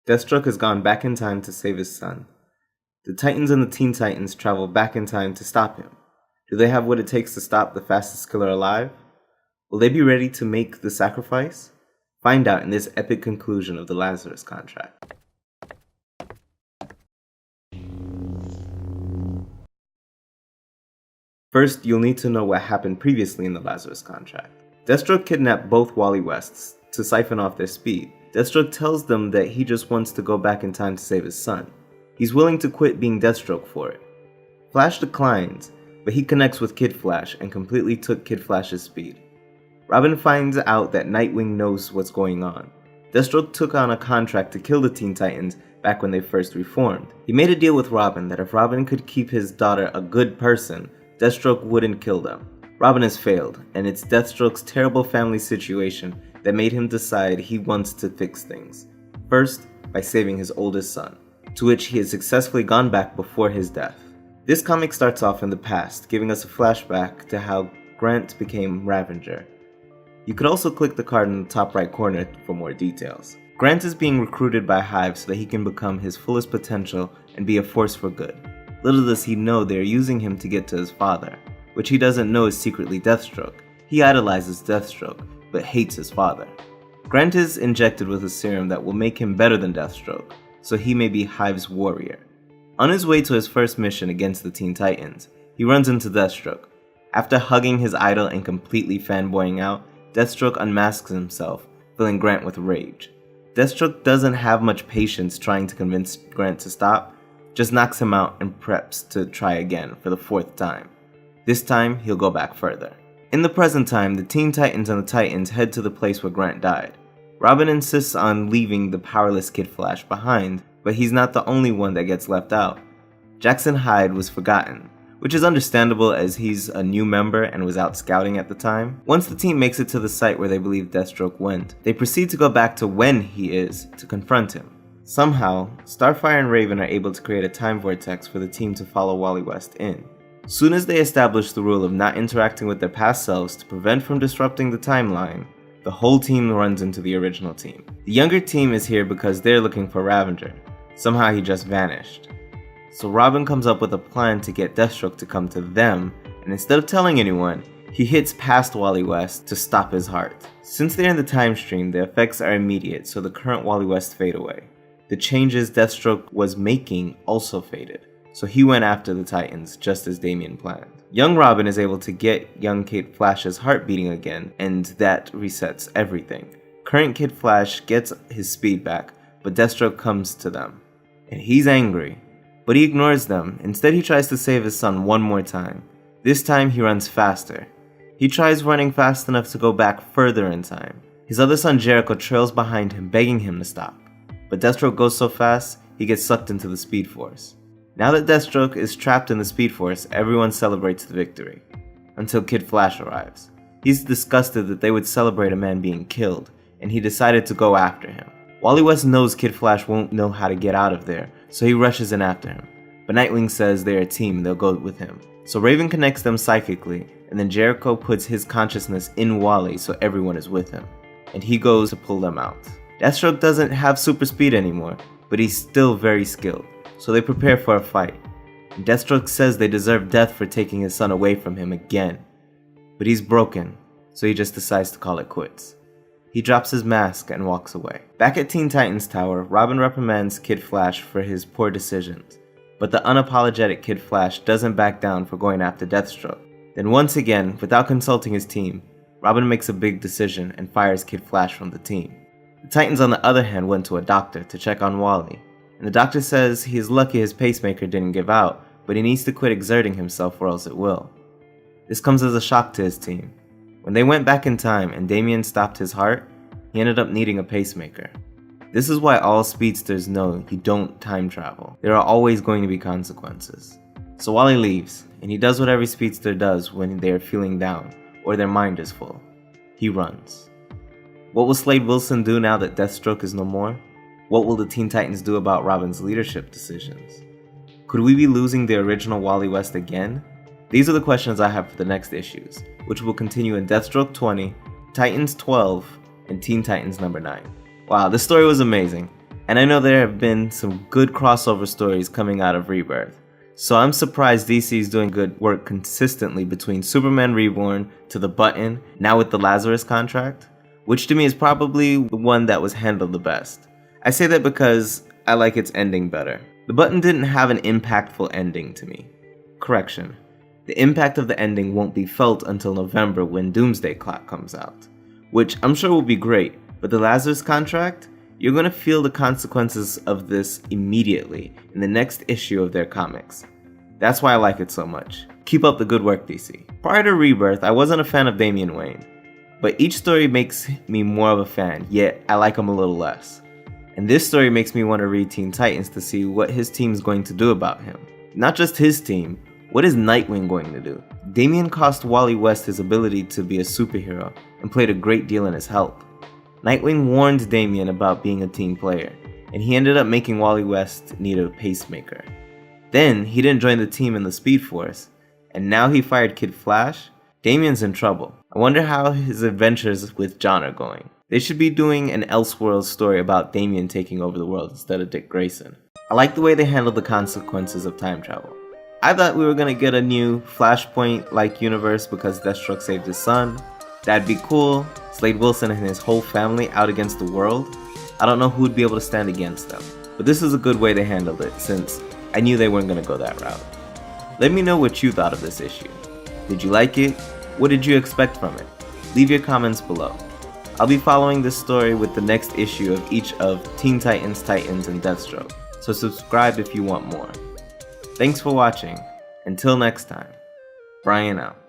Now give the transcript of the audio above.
Deathstroke has gone back in time to save his son. The Titans and the Teen Titans travel back in time to stop him. Do they have what it takes to stop the fastest killer alive? Will they be ready to make the sacrifice? Find out in this epic conclusion of the Lazarus Contract. First, you'll need to know what happened previously in the Lazarus Contract. Deathstroke kidnapped both Wally Wests to siphon off their speed. Deathstroke tells them that he just wants to go back in time to save his son. He's willing to quit being Deathstroke for it. Flash declines, but he connects with Kid Flash and completely took Kid Flash's speed. Robin finds out that Nightwing knows what's going on. Deathstroke took on a contract to kill the Teen Titans back when they first reformed. He made a deal with Robin that if Robin could keep his daughter a good person, Deathstroke wouldn't kill them. Robin has failed, and it's Deathstroke's terrible family situation that made him decide he wants to fix things. First, by saving his oldest son, to which he has successfully gone back before his death. This comic starts off in the past, giving us a flashback to how Grant became Ravager. You could also click the card in the top right corner for more details. Grant is being recruited by Hive so that he can become his fullest potential and be a force for good. Little does he know they are using him to get to his father, which he doesn't know is secretly Deathstroke. He idolizes Deathstroke, but hates his father. Grant is injected with a serum that will make him better than Deathstroke, so he may be Hive's warrior. On his way to his first mission against the Teen Titans, he runs into Deathstroke. After hugging his idol and completely fanboying out, Deathstroke unmasks himself, filling Grant with rage. Deathstroke doesn't have much patience trying to convince Grant to stop, just knocks him out and preps to try again for the 4th time. This time, he'll go back further. In the present time, the Teen Titans and the Titans head to the place where Grant died. Robin insists on leaving the powerless Kid Flash behind, but he's not the only one that gets left out. Jackson Hyde was forgotten, which is understandable as he's a new member and was out scouting at the time. Once the team makes it to the site where they believe Deathstroke went, they proceed to go back to when he is to confront him. Somehow, Starfire and Raven are able to create a time vortex for the team to follow Wally West in. Soon as they establish the rule of not interacting with their past selves to prevent from disrupting the timeline, the whole team runs into the original team. The younger team is here because they're looking for Ravager. Somehow he just vanished. So Robin comes up with a plan to get Deathstroke to come to them, and instead of telling anyone, he hits past Wally West to stop his heart. Since they're in the time stream, the effects are immediate, so the current Wally West fade away. The changes Deathstroke was making also faded, so he went after the Titans just as Damian planned. Young Robin is able to get young Kid Flash's heart beating again, and that resets everything. Current Kid Flash gets his speed back, but Deathstroke comes to them, and he's angry. But he ignores them. Instead, he tries to save his son one more time. This time, he runs faster. He tries running fast enough to go back further in time. His other son Jericho trails behind him, begging him to stop. But Deathstroke goes so fast, he gets sucked into the Speed Force. Now that Deathstroke is trapped in the Speed Force, everyone celebrates the victory. Until Kid Flash arrives. He's disgusted that they would celebrate a man being killed, and he decided to go after him. Wally West knows Kid Flash won't know how to get out of there, so he rushes in after him. But Nightwing says they're a team and they'll go with him. So Raven connects them psychically, and then Jericho puts his consciousness in Wally so everyone is with him. And he goes to pull them out. Deathstroke doesn't have super speed anymore, but he's still very skilled, so they prepare for a fight. And Deathstroke says they deserve death for taking his son away from him again. But he's broken, so he just decides to call it quits. He drops his mask and walks away. Back at Teen Titans Tower, Robin reprimands Kid Flash for his poor decisions, but the unapologetic Kid Flash doesn't back down for going after Deathstroke. Then once again, without consulting his team, Robin makes a big decision and fires Kid Flash from the team. The Titans on the other hand went to a doctor to check on Wally, and the doctor says he is lucky his pacemaker didn't give out, but he needs to quit exerting himself or else it will. This comes as a shock to his team. When they went back in time and Damian stopped his heart, he ended up needing a pacemaker. This is why all speedsters know you don't time travel. There are always going to be consequences. So Wally leaves, and he does what every speedster does when they are feeling down, or their mind is full. He runs. What will Slade Wilson do now that Deathstroke is no more? What will the Teen Titans do about Robin's leadership decisions? Could we be losing the original Wally West again? These are the questions I have for the next issues, which will continue in Deathstroke 20, Titans 12, and Teen Titans number 9. Wow, this story was amazing. And I know there have been some good crossover stories coming out of Rebirth, so I'm surprised DC is doing good work consistently between Superman Reborn to The Button, now with the Lazarus Contract, which to me is probably the one that was handled the best. I say that because I like its ending better. The Button didn't have an impactful ending to me. Correction, the impact of the ending won't be felt until November when Doomsday Clock comes out, which I'm sure will be great, but the Lazarus Contract? You're going to feel the consequences of this immediately in the next issue of their comics. That's why I like it so much. Keep up the good work, DC. Prior to Rebirth, I wasn't a fan of Damian Wayne, but each story makes me more of a fan, yet I like him a little less. And this story makes me want to read Teen Titans to see what his team's going to do about him. Not just his team, what is Nightwing going to do? Damian cost Wally West his ability to be a superhero and played a great deal in his help. Nightwing warned Damian about being a team player, and he ended up making Wally West need a pacemaker. Then, he didn't join the team in the Speed Force, and now he fired Kid Flash? Damian's in trouble. I wonder how his adventures with John are going. They should be doing an Elseworlds story about Damian taking over the world instead of Dick Grayson. I like the way they handled the consequences of time travel. I thought we were gonna get a new Flashpoint-like universe because Deathstroke saved his son. That'd be cool. Slade Wilson and his whole family out against the world. I don't know who would be able to stand against them. But this is a good way they handled it since I knew they weren't gonna go that route. Let me know what you thought of this issue. Did you like it? What did you expect from it? Leave your comments below. I'll be following this story with the next issue of each of Teen Titans, Titans, and Deathstroke, so subscribe if you want more. Thanks for watching. Until next time, Brian out.